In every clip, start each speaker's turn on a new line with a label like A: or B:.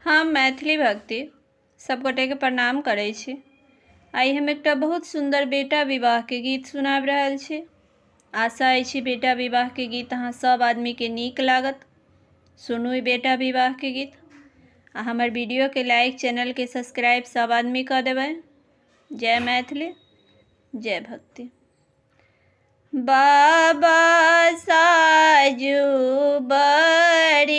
A: हम मैथिली भक्ति सबगोटे के प्रणाम करै छी। आइ हम एकटा बहुत सुंदर बेटा विवाह के गीत सुनाबि रहल छी। आशा अछि बेटा विवाह के गीत अहाँ सब आदमी के नीक लागत। सुनू ई बेटा विवाह के गीत आ हमर वीडियो के लाइक, चैनल के सब्सक्राइब सब आदमी कर देबै। जय मैथिली, जय भक्ति। बाबा साजू बरियाती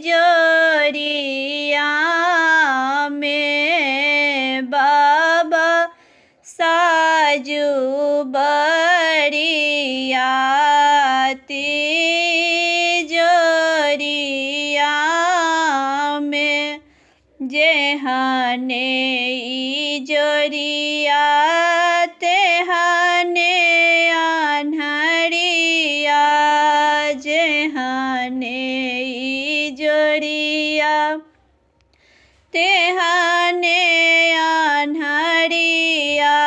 A: जोरिया में, बाबा साजू बरियाती जोरिया में, जेहने ई जोरिया तेहने अन्हरिया, जेहने ई जोरिया तेहने अन्हरिया।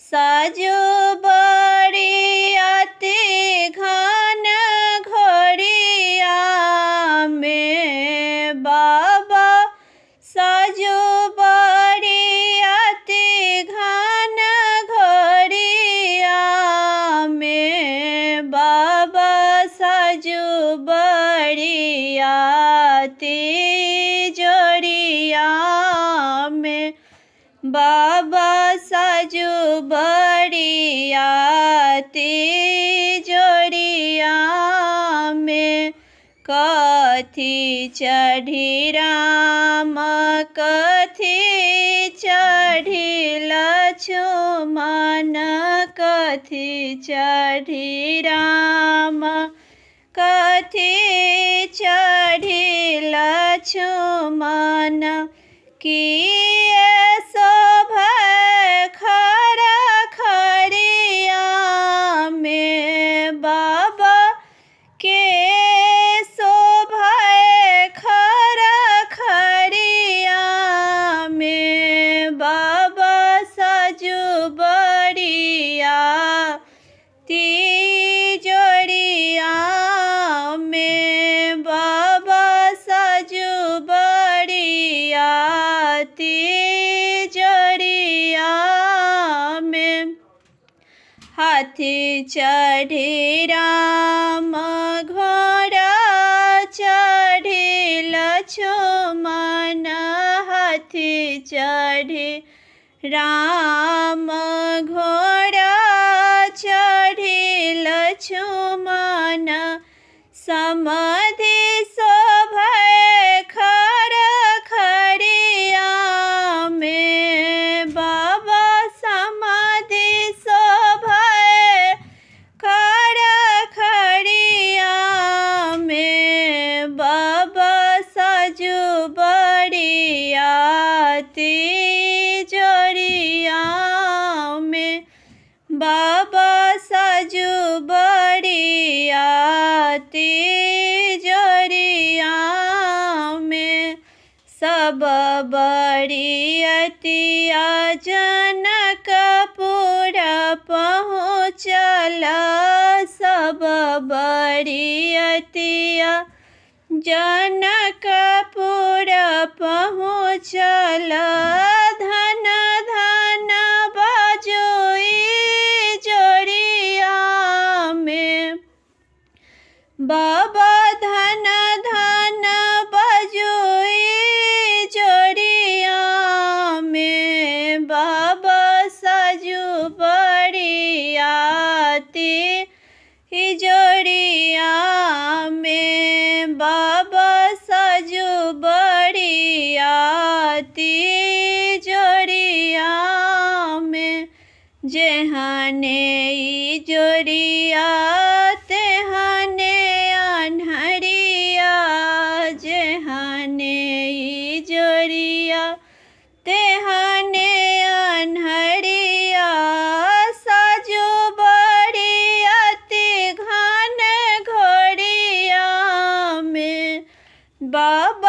A: साजू बरियाती घन घोरिया में, बाबा साजू बरियाती घन घोरिया में, बाबा साजू बरियाती जोरिया में, बाबा साजू बरियाती जोरिया में। कथी चढ़ी राम, कथी चढ़ी लक्ष्मण, कथी चढ़ी राम, कथी चढ़ी लक्ष्मण। किए शोभै खरा खरिया में, बाबा के शोभै खरा खरिया में, बाबा साजू बरियाती जोरिया में, बाबा साजू बरियाती जोरिया में। हाथी चढ़ी राम, घोड़ा चढ़ी लक्ष्मण, हाथी चढ़ी राम, घोड़ा चढ़ी लक्ष्मण। समाधि शोभै खरा खरिया में, बाबा समाधि शोभै खरा खरिया में, बाबा साजू बरियाती जोरिया में, बाबा साजू बरियाती जोरिया में। सब बरियतिया जनकपुर पहुँचल, सब बरियतिया जनकपुर पहुँचल। धन धन बाजू ई जोरिया में, बाबा धन धन बाजू ई जोरिया में, बाबा साजू बरियाती जोरिया में, बाबा साजू बरियाती जोरिया में। जेहने ई जोरिया तेहने अन्हरिया, जेहने ई जोरिया तेहने अन्हरिया। साजू बरियाती घन घोरिया में, बाबा